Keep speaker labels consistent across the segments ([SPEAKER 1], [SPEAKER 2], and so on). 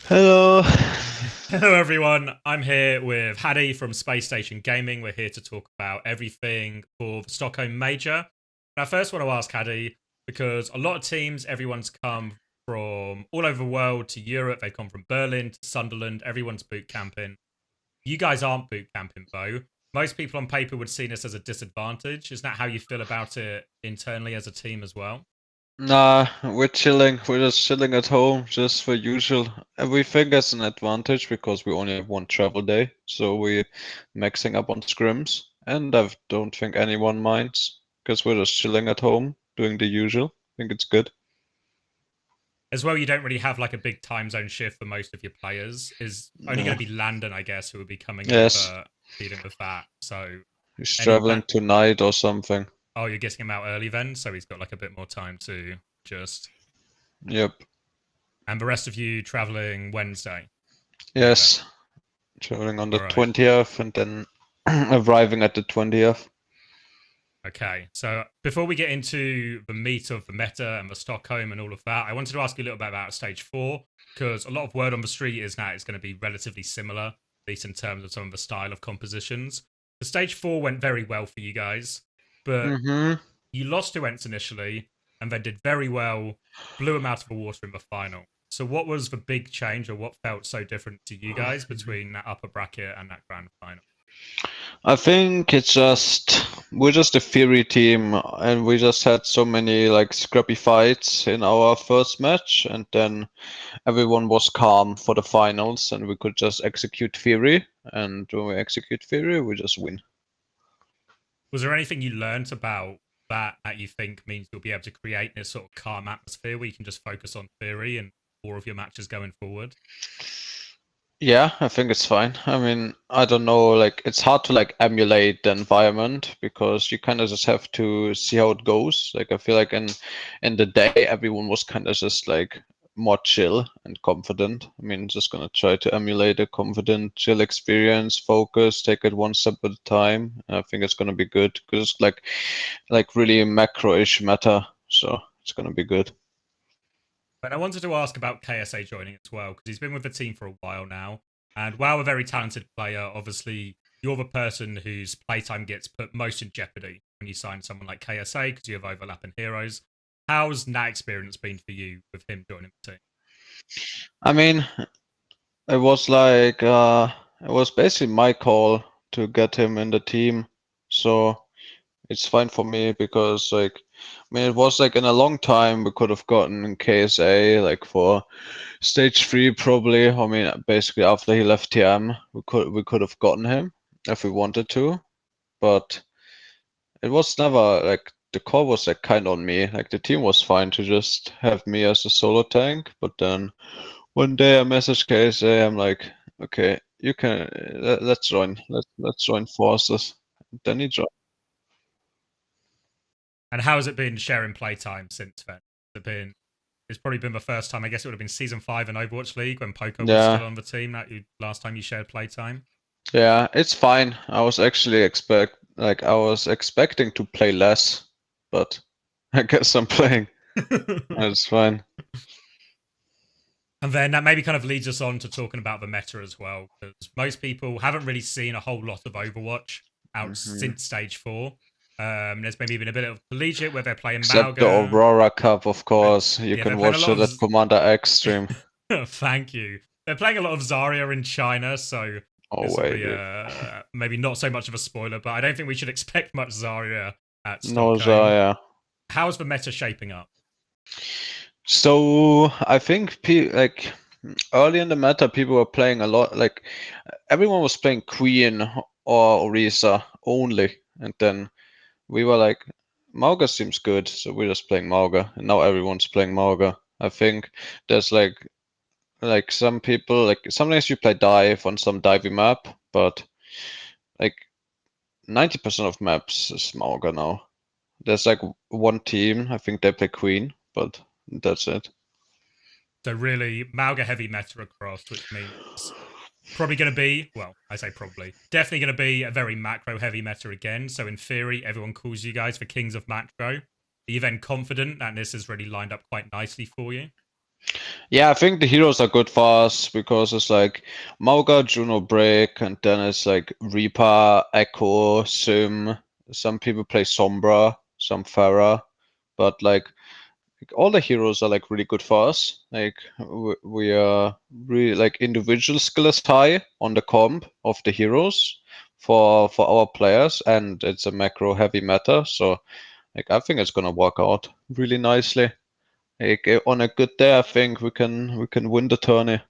[SPEAKER 1] Hello.
[SPEAKER 2] Hello, everyone. I'm here with Hadi from Spacestation Gaming. We're here to talk about everything for the Stockholm Major. And I first want to ask Hadi, because a lot of teams, everyone's come from all over the world to Europe. They've come from Berlin to Sunderland. Everyone's boot camping. You guys aren't boot camping, though. Most people on paper would see this as a disadvantage. Is that how you feel about it internally as a team as well?
[SPEAKER 1] Nah, we're chilling. We're just chilling at home, just for usual. And we think it's an advantage because we only have one travel day, so we're maxing up on scrims. And I don't think anyone minds because we're just chilling at home, doing the usual. I think it's good.
[SPEAKER 2] As well, you don't really have like a big time zone shift for most of your players. Is only going
[SPEAKER 1] Yeah.
[SPEAKER 2] to be Landon, I guess, who will be coming
[SPEAKER 1] Yes,
[SPEAKER 2] over, dealing with that. So
[SPEAKER 1] he's
[SPEAKER 2] any
[SPEAKER 1] traveling
[SPEAKER 2] plan?
[SPEAKER 1] tonight or something.
[SPEAKER 2] Oh, you're getting him out early then, so he's got like a bit more time to just.
[SPEAKER 1] Yep.
[SPEAKER 2] And the rest of you traveling Wednesday together.
[SPEAKER 1] Yes, traveling on the
[SPEAKER 2] All right.
[SPEAKER 1] 20th and then arriving at the 20th.
[SPEAKER 2] Okay. So before we get into the meat of the meta and the Stockholm and all of that, I wanted to ask you a little bit about stage four, because a lot of word on the street is now it's going to be relatively similar, at least in terms of some of the style of compositions. The stage four went very well for you guys, but
[SPEAKER 1] Mm-hmm.
[SPEAKER 2] you lost to Ents initially and then did very well, blew them out of the water in the final. So what was the big change, or what felt so different to you guys between that upper bracket and that grand final?
[SPEAKER 1] I think it's just we're just a theory team, and we just had so many like scrappy fights in our first match, and then everyone was calm for the finals, and we could just execute theory. And when we execute theory, we just win.
[SPEAKER 2] Was there anything you learnt about that you think means you'll be able to create this sort of calm atmosphere where you can just focus on theory and all of your matches going forward?
[SPEAKER 1] Yeah, I think it's fine. I mean, I don't know, like it's hard to like emulate the environment because you kind of just have to see how it goes. Like I feel like in the day everyone was kind of just like more chill and confident. I mean, just gonna try to emulate a confident, chill experience, focus, take it one step at a time. I think it's gonna be good because it's like really macro-ish meta, so it's gonna be good.
[SPEAKER 2] But I wanted to ask about KSA joining as well, because he's been with the team for a while now. And while a very talented player, obviously you're the person whose playtime gets put most in jeopardy when you sign someone like KSA because you have overlapping heroes. How's that experience been for you with him joining the team?
[SPEAKER 1] I mean, it was it was basically my call to get him in the team, so it's fine for me because I mean it was like in a long time we could have gotten KSA like for stage three probably. I mean basically after he left TM we could have gotten him if we wanted to, but it was never like the call was like kind of on me. Like the team was fine to just have me as a solo tank, but then one day I messaged KSA. I'm like, okay, you can let's join. Let's join forces. Then he joined.
[SPEAKER 2] And how has it been sharing playtime since then? It's probably been the first time. I guess it would have been season 5 in Overwatch League when Poco was
[SPEAKER 1] Yeah,
[SPEAKER 2] still on the team. Last time you shared playtime.
[SPEAKER 1] yeah, it's fine. I was actually I was expecting to play less, but I guess I'm playing. It's fine.
[SPEAKER 2] And then that maybe kind of leads us on to talking about the meta as well, because most people haven't really seen a whole lot of Overwatch out
[SPEAKER 1] Hmm.
[SPEAKER 2] since stage 4. There's maybe been a bit of collegiate where they're playing
[SPEAKER 1] Except the
[SPEAKER 2] Mauga.
[SPEAKER 1] Aurora Cup, of course. You
[SPEAKER 2] Yeah, they're
[SPEAKER 1] can
[SPEAKER 2] playing a
[SPEAKER 1] watch
[SPEAKER 2] lot
[SPEAKER 1] it
[SPEAKER 2] of.
[SPEAKER 1] at Commander X stream.
[SPEAKER 2] Thank you. They're playing a lot of Zarya in China, so
[SPEAKER 1] Oh
[SPEAKER 2] this will
[SPEAKER 1] wait,
[SPEAKER 2] be maybe not so much of a spoiler, but I don't think we should expect much Zarya at
[SPEAKER 1] no
[SPEAKER 2] Stockholm.
[SPEAKER 1] Zaya.
[SPEAKER 2] How's the meta shaping up?
[SPEAKER 1] So I think early in the meta, people were playing a lot. Like everyone was playing Queen or Orisa only, and then we were like, Mauga seems good, so we're just playing Mauga, and now everyone's playing Mauga. I think there's like some people like sometimes you play dive on some divey map, but like 90% of maps is Mauga now. There's like one team, I think they play Queen, but that's it.
[SPEAKER 2] So really, Mauga heavy meta across, which means probably going to be, well, I say probably, definitely going to be a very macro heavy meta again. So in theory, everyone calls you guys the kings of macro. Are you then confident that this has really lined up quite nicely for you?
[SPEAKER 1] Yeah, I think the heroes are good for us because it's like Mauga, Juno Break, and then it's like Reaper, Echo, Sim. Some people play Sombra, some Pharah, but like all the heroes are like really good for us. Like we are really like individual skill is high on the comp of the heroes for our players, and it's a macro heavy meta. So like I think it's gonna work out really nicely. Like on a good day, I think we can win the tourney.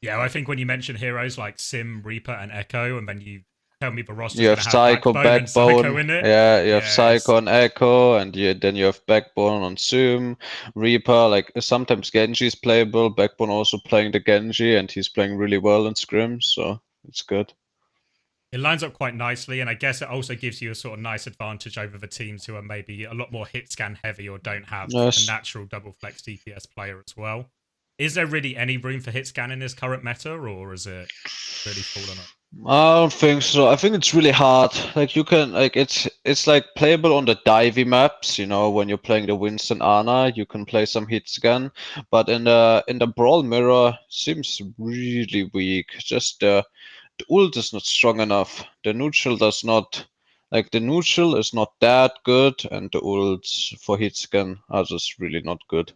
[SPEAKER 2] Yeah, I think when you mention heroes like Sim, Reaper, and Echo, and then you tell me the roster's
[SPEAKER 1] You
[SPEAKER 2] going
[SPEAKER 1] have
[SPEAKER 2] to have
[SPEAKER 1] Seicoe
[SPEAKER 2] Backbone and Seicoe
[SPEAKER 1] Backbone,
[SPEAKER 2] in it.
[SPEAKER 1] yeah. You have
[SPEAKER 2] Yeah, it's
[SPEAKER 1] Seicoe on Echo, and then you have Backbone on Zoom, Reaper. Like sometimes Genji is playable. Backbone also playing the Genji, and he's playing really well in scrims, so it's good.
[SPEAKER 2] it lines up quite nicely, and I guess it also gives you a sort of nice advantage over the teams who are maybe a lot more hit scan heavy or don't have a
[SPEAKER 1] Yes.
[SPEAKER 2] natural double flex DPS player as well. Is there really any room for hit scan in this current meta, or is it really fallen off?
[SPEAKER 1] I don't think so. I think it's really hard. Like you can like it's like playable on the divey maps, when you're playing the Winston Ana, you can play some hit scan, but in the Brawl Mirror seems really weak. Just the ult is not strong enough. The neutral does not like the neutral is not that good, and the ults for hit scan are just really not good.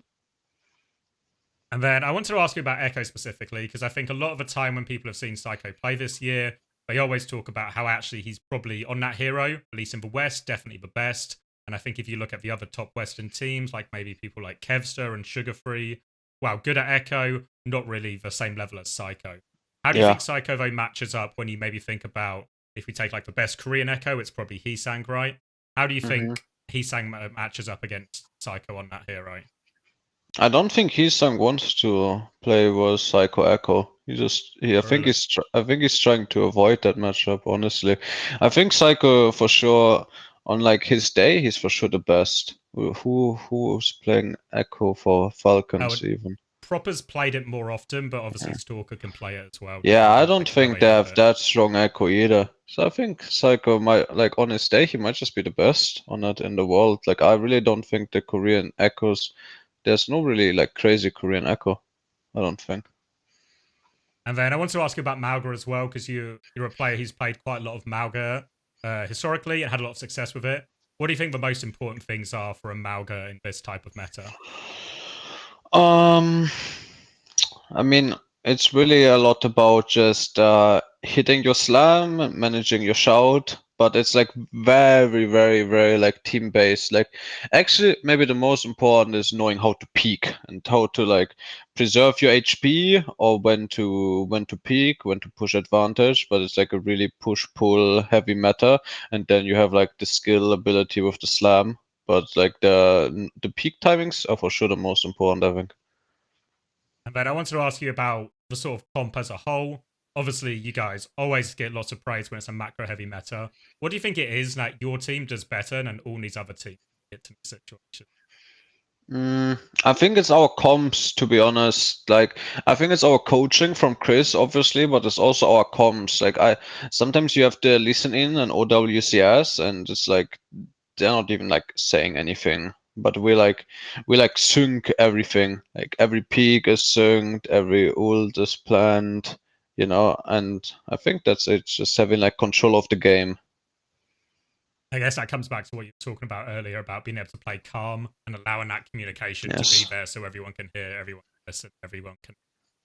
[SPEAKER 2] And then I wanted to ask you about Echo specifically, because I think a lot of the time when people have seen Seicoe play this year, they always talk about how actually he's probably on that hero, at least in the West, definitely the best. And I think if you look at the other top Western teams, like maybe people like Kevster and Sugarfree, wow, good at Echo, not really the same level as Seicoe. How do you
[SPEAKER 1] Yeah.
[SPEAKER 2] think Seicoe though matches up when you maybe think about if we take like the best Korean Echo, it's probably Hesang, right? How do you
[SPEAKER 1] hmm
[SPEAKER 2] think Hesang matches up against Seicoe on that hero?
[SPEAKER 1] I don't think Hee-Sang wants to play with Seicoe Echo.
[SPEAKER 2] Really?
[SPEAKER 1] I think he's trying to avoid that matchup. Honestly, I think Seicoe for sure on like his day, he's for sure the best. Who's playing Echo for
[SPEAKER 2] Oh,
[SPEAKER 1] Falcons even?
[SPEAKER 2] Proper's played it more often, but obviously
[SPEAKER 1] Yeah.
[SPEAKER 2] Stalker can play it as well.
[SPEAKER 1] Yeah,
[SPEAKER 2] He
[SPEAKER 1] I
[SPEAKER 2] can
[SPEAKER 1] don't
[SPEAKER 2] pick the
[SPEAKER 1] think they
[SPEAKER 2] lane with
[SPEAKER 1] have
[SPEAKER 2] it.
[SPEAKER 1] that strong Echo either. So I think Seicoe might like on his day he might just be the best on it in the world. Like I really don't think the Korean Echoes. There's no really like crazy Korean Echo. I don't think.
[SPEAKER 2] And then I want to ask you about Mauga as well, because you're a player who's played quite a lot of Mauga historically and had a lot of success with it. What do you think the most important things are for a Mauga in this type of meta?
[SPEAKER 1] Um, I mean, it's really a lot about just hitting your slam, managing your shout, but it's like very, very, very like team based. Like actually, maybe the most important is knowing how to peak and how to like preserve your HP or when to peak, when to push advantage. But it's like a really push pull heavy meta, and then you have like the skill ability with the slam. But like the peak timings are for sure the most important, I think.
[SPEAKER 2] And then I wanted to ask you about the sort of comp as a whole. Obviously, you guys always get lots of praise when it's a macro heavy meta. What do you think it is that your team does better than all these other teams get to the situation?
[SPEAKER 1] I think it's our comms, to be honest. Like, I think it's our coaching from Chris, obviously, but it's also our comms. Like, I sometimes you have to listen in on OWCS, and it's like they're not even like saying anything, but we like sync everything. Like every peak is synced, every ult is planned, and I think that's it. Just having like control of the game.
[SPEAKER 2] I guess that comes back to what you were talking about earlier about being able to play calm and allowing that communication to be
[SPEAKER 1] Yes.
[SPEAKER 2] there so everyone can hear, everyone can listen, everyone can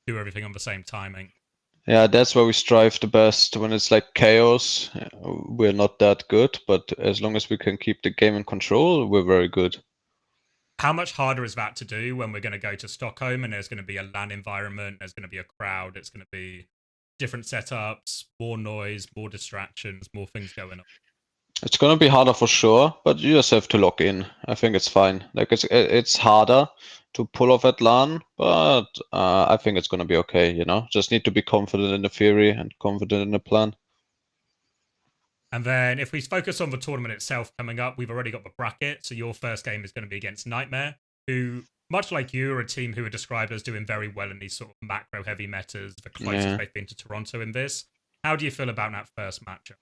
[SPEAKER 2] do everything on the same timing.
[SPEAKER 1] Yeah, that's where we strive the best. When it's like chaos, we're not that good, but as long as we can keep the game in control, we're very good.
[SPEAKER 2] How much harder is that to do when we're going to go to Stockholm and there's going to be a LAN environment, there's going to be a crowd, it's going to be different setups, more noise, more distractions, more things going on?
[SPEAKER 1] It's gonna be harder for sure, but you just have to lock in. I think it's fine. Like it's harder to pull off at LAN, but I think it's gonna be okay. Just need to be confident in the theory and confident in the plan.
[SPEAKER 2] And then if we focus on the tournament itself coming up, we've already got the bracket. So your first game is going to be against Nightmare, who, much like you, are a team who are described as doing very well in these sort of macro heavy metas, the closest
[SPEAKER 1] Yeah.
[SPEAKER 2] they've been to Toronto in this. How do you feel about that first matchup?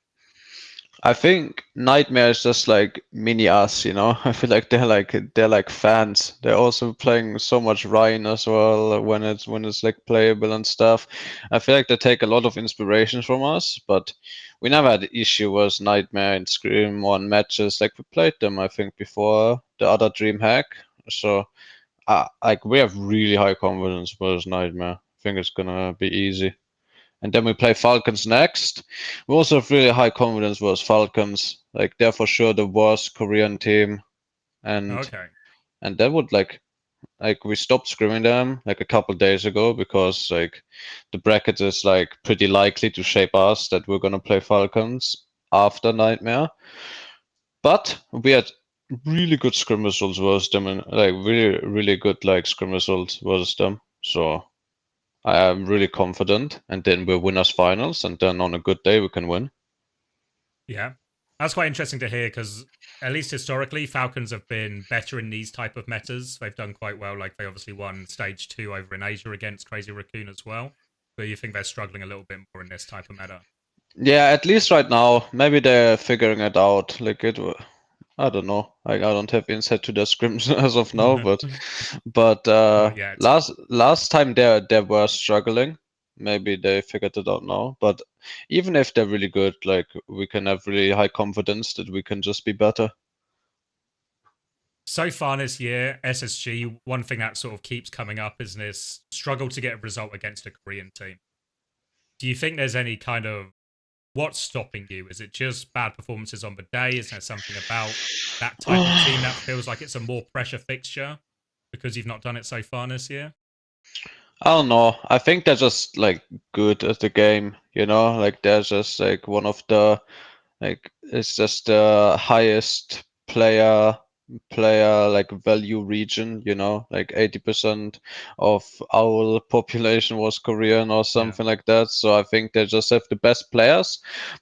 [SPEAKER 1] I think Nightmare is just like mini us, you know. I feel like they're like fans. They're also playing so much Ryan as well when it's like playable and stuff. I feel like they take a lot of inspiration from us, but we never had issue with Nightmare and Scream on matches. Like we played them, I think, before the other DreamHack. So like we have really high confidence with Nightmare. I think it's gonna be easy. And then we play Falcons next. We also have really high confidence with Falcons. Like they're for sure the worst Korean team, and
[SPEAKER 2] Okay.
[SPEAKER 1] and that would like we stopped scrimming them like a couple days ago because like the bracket is like pretty likely to shape us that we're gonna play Falcons after Nightmare. But we had really good scrim results versus them and like really good like scrim results versus them. So I am really confident, and then we'll win us finals, and then on a good day we can win.
[SPEAKER 2] Yeah. That's quite interesting to hear because at least historically, Falcons have been better in these type of metas. They've done quite well. Like they obviously won stage 2 over in Asia against Crazy Raccoon as well. But you think they're struggling a little bit more in this type of meta?
[SPEAKER 1] Yeah, at least right now. Maybe they're figuring it out. I don't know. Like I don't have insight to their scrims as of now, but
[SPEAKER 2] Not yet.
[SPEAKER 1] last time they were struggling. Maybe they figured it out now. But even if they're really good, like we can have really high confidence that we can just be better.
[SPEAKER 2] So far this year, SSG, one thing that sort of keeps coming up is this struggle to get a result against a Korean team. Do you think there's any kind of what's stopping you? Is it just bad performances on the day? Is there something about that type of team that feels like it's a more pressure fixture because you've not done it so far this year?
[SPEAKER 1] I don't know. I think they're just like good at the game, you know? Like they're just like one of the like it's just the highest player like value region, you know, like 80% of our population was Korean or
[SPEAKER 2] Yeah.
[SPEAKER 1] something like that. So I think they just have the best players.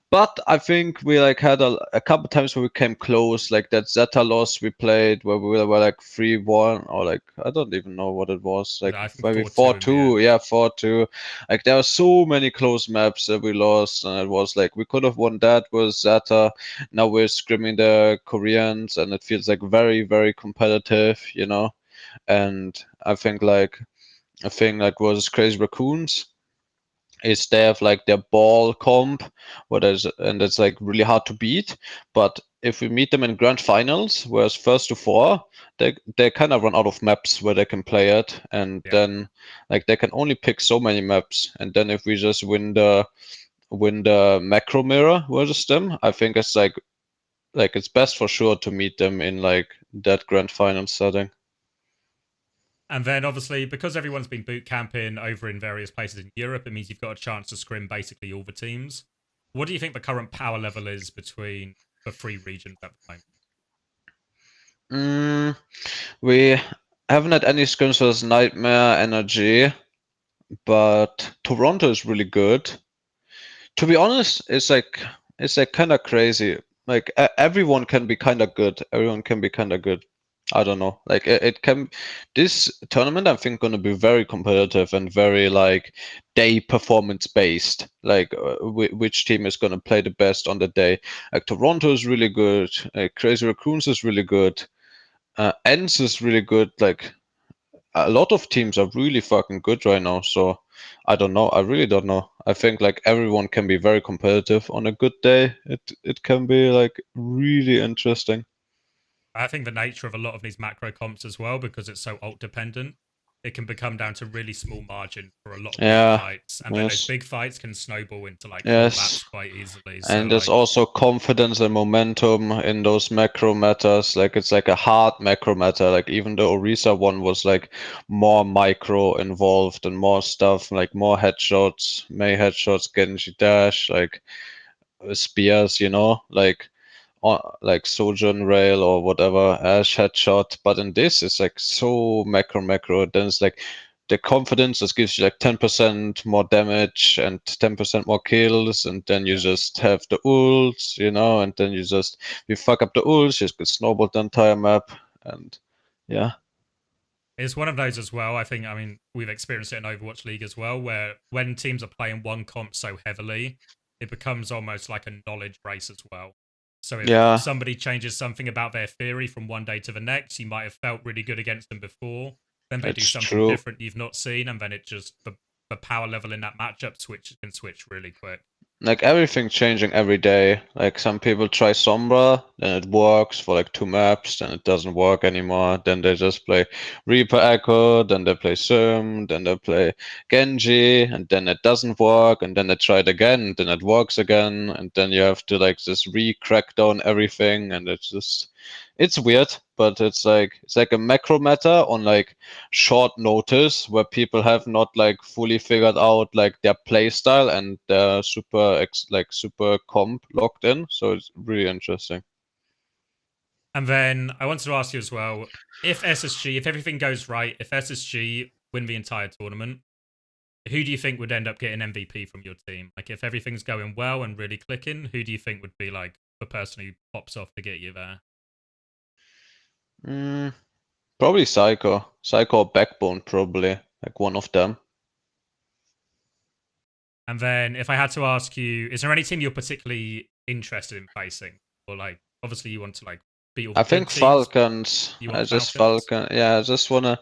[SPEAKER 1] But I think we like had a couple times where we came close, like that Zeta loss we played where we were like 3-1 or like I don't even know what it was, like
[SPEAKER 2] I think
[SPEAKER 1] maybe
[SPEAKER 2] 4-2 in the
[SPEAKER 1] 4-2,
[SPEAKER 2] end.
[SPEAKER 1] yeah, 4-2. Like there were so many close maps that we lost, and it was like we could have won that with Zeta. Now we're scrimming the Koreans, and it feels like very competitive, you know. And I think like was Crazy Raccoons is they have like their ball comp, and it's like really hard to beat. But if we meet them in grand finals, whereas first to four, they kind of run out of maps where they can play it, and
[SPEAKER 2] Yeah.
[SPEAKER 1] then like they can only pick so many maps. And then if we just win the macro mirror versus them, I think it's it's best for sure to meet them in like that grand final setting.
[SPEAKER 2] And then obviously, because everyone's been boot camping over in various places in Europe, it means you've got a chance to scrim basically all the teams. What do you think the current power level is between the three regions at the moment?
[SPEAKER 1] Mm, we haven't had any scrims with Nightmare Energy, but Toronto is really good. To be honest, it's like kind of crazy. Like everyone can be kind of good. Everyone can be kind of good. I don't know. Like it can. This tournament, I think, gonna be very competitive and very like day performance based. Like which team is gonna play the best on the day. Like Toronto is really good. Crazy Raccoons is really good. Ents is really good. Like a lot of teams are really fucking good right now. So I don't know. I really don't know. I think like everyone can be very competitive on a good day. It can be like really interesting.
[SPEAKER 2] I think the nature of a lot of these macro comps as well, because it's so alt dependent, it can become down to really small margin for a lot of big
[SPEAKER 1] Yeah.
[SPEAKER 2] fights. And then those
[SPEAKER 1] Yes.
[SPEAKER 2] big fights can snowball into like full
[SPEAKER 1] Yes.
[SPEAKER 2] maps quite easily. So
[SPEAKER 1] And there's
[SPEAKER 2] like
[SPEAKER 1] also confidence and momentum in those macro metas. Like it's like a hard macro meta. Like even the Orisa one was like more micro involved and more stuff, like more headshots, May headshots, Genji dash, like spears, you know, like Sojourn Rail or whatever, Ash headshot. But in this, it's like so macro. Then it's like the confidence just gives you like 10% more damage and 10% more kills, and then you
[SPEAKER 2] yeah.
[SPEAKER 1] just have the ults, you know, and then you fuck up the ults, you just get snowballed the entire map, and yeah.
[SPEAKER 2] It's one of those as well. I mean, we've experienced it in Overwatch League as well, where when teams are playing one comp so heavily, it becomes almost like a knowledge race as well. So if
[SPEAKER 1] Yeah,
[SPEAKER 2] somebody changes something about their theory from one day to the next, you might have felt really good against them before. Then they do
[SPEAKER 1] it's
[SPEAKER 2] something
[SPEAKER 1] true.
[SPEAKER 2] different you've not seen, and then it just the power level in that matchup can switch really quick.
[SPEAKER 1] Like everything changing every day. Like some people try Sombra, then it works for like 2 maps, then it doesn't work anymore. Then they just play Reaper Echo, then they play Sim, then they play Genji, and then it doesn't work, and then they try it again, and then it works again, and then you have to like just re-crack down everything, and it's weird, but it's like a macro meta on like short notice where people have not like fully figured out like their play style and their super comp locked in. So it's really interesting.
[SPEAKER 2] And then I wanted to ask you as well, if SSG, if everything goes right, if SSG win the entire tournament, who do you think would end up getting MVP from your team? Like if everything's going well and really clicking, who do you think would be like the person who pops off to get you there?
[SPEAKER 1] Mm, Probably Seicoe or Backbone, probably like one of them.
[SPEAKER 2] And then if I had to ask you, is there any team you're particularly interested in facing? Or like obviously you want to like beat all the
[SPEAKER 1] I
[SPEAKER 2] good
[SPEAKER 1] think
[SPEAKER 2] teams.
[SPEAKER 1] Falcons.
[SPEAKER 2] You
[SPEAKER 1] I
[SPEAKER 2] want
[SPEAKER 1] just
[SPEAKER 2] Falcons?
[SPEAKER 1] Falcon. Yeah, I just wanna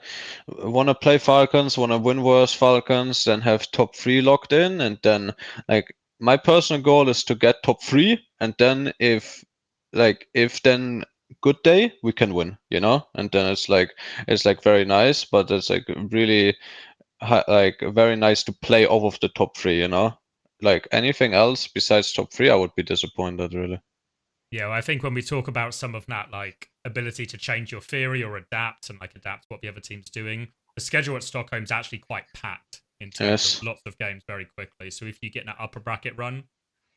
[SPEAKER 1] play Falcons. Wanna win versus Falcons. Then have top three locked in, and then like my personal goal is to get top three, and then if then good day we can win, and then it's like very nice, but it's like really like very nice to play off of the top three. Like anything else besides top three, I would be disappointed really.
[SPEAKER 2] Yeah, well, I think when we talk about some of that, like ability to change your theory or adapt and like adapt what the other team's doing, the schedule at Stockholm's actually quite packed in terms of
[SPEAKER 1] Yes,
[SPEAKER 2] lots of games very quickly. So if you get that upper bracket run,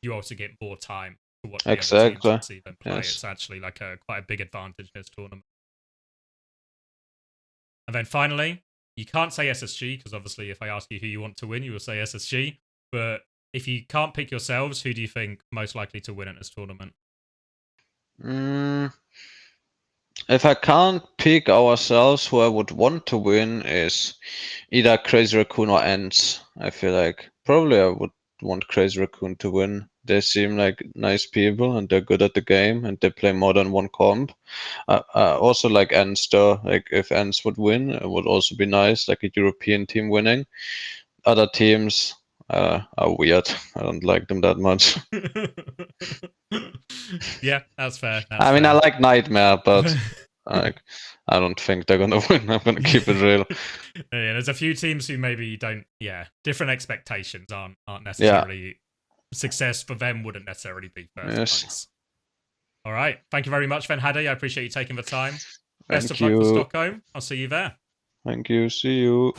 [SPEAKER 2] you also get more time to watch the other teams
[SPEAKER 1] exactly.
[SPEAKER 2] and see them play.
[SPEAKER 1] Yes.
[SPEAKER 2] It's actually like quite a big advantage this tournament. And then finally, you can't say SSG because obviously, if I ask you who you want to win, you will say SSG. But if you can't pick yourselves, who do you think most likely to win at this tournament?
[SPEAKER 1] Mm, if I can't pick ourselves, who I would want to win is either Crazy Raccoon or Ants. I feel like probably I would want Crazy Raccoon to win. They seem like nice people and they're good at the game and they play more than one comp. I also like Ants though. Like if Ants would win, it would also be nice, like a European team winning. Other teams are weird. I don't like them that much.
[SPEAKER 2] Yeah, that's fair. That's
[SPEAKER 1] I mean, I
[SPEAKER 2] fair.
[SPEAKER 1] like Nightmare, but like, I don't think they're gonna win. I'm gonna keep it real.
[SPEAKER 2] Yeah, there's a few teams who maybe don't. Yeah, different expectations aren't
[SPEAKER 1] Yeah.
[SPEAKER 2] necessarily success for them. Wouldn't necessarily be first
[SPEAKER 1] Yes.
[SPEAKER 2] place. All right. Thank you very much, then, Hadi. I appreciate you taking the time. Best of
[SPEAKER 1] Thank
[SPEAKER 2] luck for
[SPEAKER 1] you.
[SPEAKER 2] Stockholm. I'll see you there.
[SPEAKER 1] Thank you. See you.